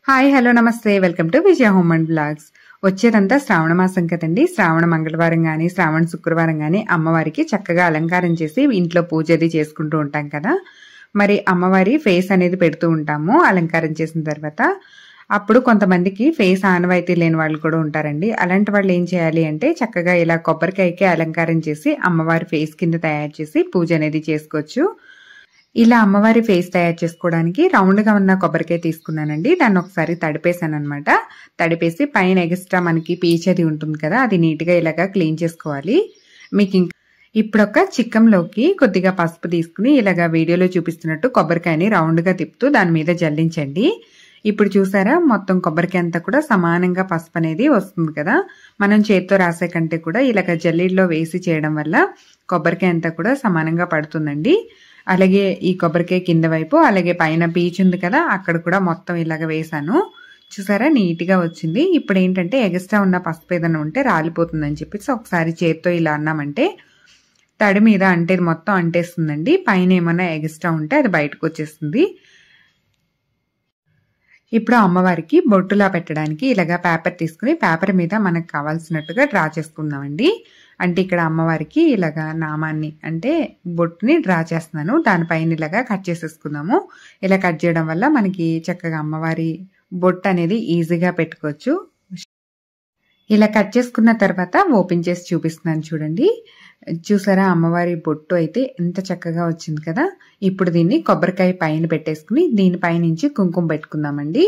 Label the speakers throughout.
Speaker 1: Hi hello namaste welcome to Vijaya home and blogs. వచ్చేదంతా శ్రావణ మాసం కదండి. శ్రావణ మంగళవారం గానీ శ్రావణ శుక్రవారం గానీ అమ్మవారికి చక్కగా అలంకారం చేసి ఇంట్లో పూజ అది చేసుకుంటూ ఉంటాం కదా. మరి అమ్మవారి ఫేస్ అనేది పెడుతూ ఉంటాము అలంకారం చేసిన తర్వాత. అప్పుడు కొంతమందికి ఫేస్ ఆనవాయితీ లేని వాళ్ళు కూడా ఉంటారండి. అలాంటి వాళ్ళు ఏం చేయాలి అంటే చక్కగా ఇలా కొబ్బరికాయకి అలంకారం చేసి అమ్మవారి ఫేస్ కింద తయారు చేసి పూజ అనేది చేసుకోవచ్చు. ఇలా అమ్మవారి ఫేస్ తయారు చేసుకోవడానికి రౌండ్ గా ఉన్న కొబ్బరికాయ తీసుకున్నానండి. దాన్ని ఒకసారి తడిపేసాను అనమాట. తడిపేసి పైన ఎక్స్ట్రా మనకి పీచ్ అది ఉంటుంది కదా, అది నీట్ గా ఇలాగా క్లీన్ చేసుకోవాలి. మీకు ఇప్పుడు ఒక చిక్కంలోకి కొద్దిగా పసుపు తీసుకుని ఇలాగా వీడియోలో చూపిస్తున్నట్టు కొబ్బరికాయని రౌండ్ గా తిప్పుతూ దాని మీద జల్లించండి. ఇప్పుడు చూసారా, మొత్తం కొబ్బరికాయ అంతా కూడా సమానంగా పసుపు అనేది వస్తుంది కదా. మనం చేత్తో రాసే కంటే కూడా ఇలాగ జల్లీలో వేసి చేయడం వల్ల కొబ్బరికాయ అంతా కూడా సమానంగా పడుతుందండి. అలాగే ఈ కొబ్బరికాయ కింద వైపు అలాగే పైన పీచ్ ఉంది కదా, అక్కడ కూడా మొత్తం ఇలాగ వేసాను. చూసారా, నీట్ గా వచ్చింది. ఇప్పుడు ఏంటంటే ఎక్స్ట్రా ఉన్న పసుపు ఏదైనా ఉంటే రాలిపోతుందని చెప్పేసి ఒకసారి చేత్తో ఇలా అన్నామంటే తడి మీద అంటే మొత్తం అంటేస్తుందండి. పైన ఏమన్నా ఎక్స్ట్రా ఉంటే అది బయటకు వచ్చేస్తుంది. ఇప్పుడు అమ్మవారికి బొట్టులా పెట్టడానికి ఇలాగా పేపర్ తీసుకుని పేపర్ మీద మనకు కావాల్సినట్టుగా డ్రా చేసుకుందామండి. అంటే ఇక్కడ అమ్మవారికి ఇలాగా నామాన్ని అంటే బొట్టుని డ్రా చేస్తున్నాను. దానిపైన ఇలాగా కట్ చేసేసుకుందాము. ఇలా కట్ చేయడం వల్ల మనకి చక్కగా అమ్మవారి బొట్టు అనేది ఈజీగా పెట్టుకోవచ్చు. ఇలా కట్ చేసుకున్న తర్వాత ఓపెన్ చేసి చూపిస్తున్నాను చూడండి. చూసారా, అమ్మవారి బొట్టు అయితే ఎంత చక్కగా వచ్చింది కదా. ఇప్పుడు దీన్ని కొబ్బరికాయ పైన పెట్టేసుకుని దీనిపై నుంచి కుంకుమ పెట్టుకుందామండి.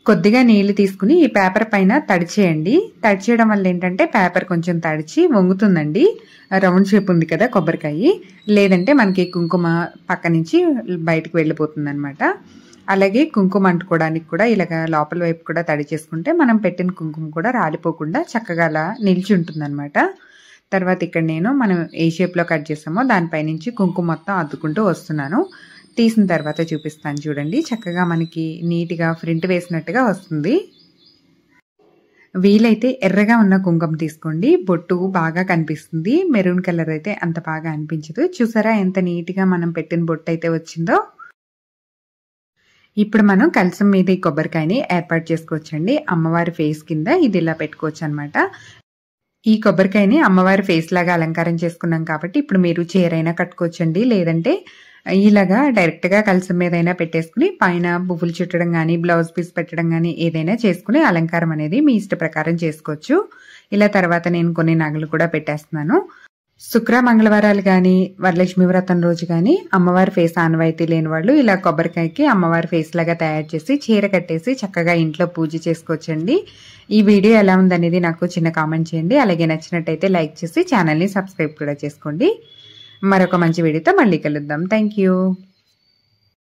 Speaker 1: కొద్దిగా నీళ్లు తీసుకుని ఈ పేపర్ పైన తడిచేయండి. తడిచేయడం వల్ల ఏంటంటే పేపర్ కొంచెం తడిచి వంగుతుందండి. రౌండ్ షేప్ ఉంది కదా కొబ్బరికాయ, లేదంటే మనకి కుంకుమ పక్క నుంచి బయటకు వెళ్ళిపోతుంది అనమాట. అలాగే కుంకుమ అంటుకోవడానికి కూడా ఇలాగ లోపల వైపు కూడా తడి చేసుకుంటే మనం పెట్టిన కుంకుమ కూడా రాలిపోకుండా చక్కగా అలా నిలిచి ఉంటుంది అనమాట. తర్వాత ఇక్కడ నేను మనం ఏ షేప్లో కట్ చేసామో దానిపై నుంచి కుంకుమ మొత్తం అద్దుకుంటూ వస్తున్నాను. తీసిన తర్వాత చూపిస్తాను చూడండి. చక్కగా మనకి నీట్గా ప్రింట్ వేసినట్టుగా వస్తుంది. వీలైతే ఎర్రగా ఉన్న కుంకుమ తీసుకోండి, బొట్టు బాగా కనిపిస్తుంది. మెరూన్ కలర్ అయితే అంత బాగా అనిపించదు. చూసారా ఎంత నీట్గా మనం పెట్టిన బొట్టు అయితే వచ్చిందో. ఇప్పుడు మనం కలసం మీద ఈ కొబ్బరికాయని ఏర్పాటు చేసుకోవచ్చండి. అమ్మవారి ఫేస్ కింద ఇది ఇలా పెట్టుకోవచ్చు అనమాట. ఈ కొబ్బరికాయని అమ్మవారి ఫేస్ లాగా అలంకారం చేసుకున్నాం కాబట్టి ఇప్పుడు మీరు చీర అయినా కట్టుకోవచ్చండి, లేదంటే ఇలాగా డైరెక్ట్ గా కలసం మీద అయినా పెట్టేసుకుని పైన పువ్వులు చుట్టడం కానీ బ్లౌజ్ పీస్ పెట్టడం కానీ ఏదైనా చేసుకుని అలంకారం అనేది మీ ఇష్ట ప్రకారం చేసుకోవచ్చు. ఇలా తర్వాత నేను కొన్ని నగలు కూడా పెట్టేస్తున్నాను. శుక్ర మంగళవారాలు కానీ వరలక్ష్మి వ్రతం రోజు కానీ అమ్మవారి ఫేస్ ఆనవాయితీ లేని వాళ్ళు ఇలా కొబ్బరికాయకి అమ్మవారి ఫేస్ లాగా తయారు చేసి చీర కట్టేసి చక్కగా ఇంట్లో పూజ చేసుకోవచ్చండి. ఈ వీడియో ఎలా ఉందనేది నాకు చిన్న కామెంట్ చేయండి. అలాగే నచ్చినట్టయితే లైక్ చేసి ఛానల్ని సబ్స్క్రైబ్ కూడా చేసుకోండి. మరొక మంచి వీడియోతో మళ్ళీ కలుద్దాం. Thank you.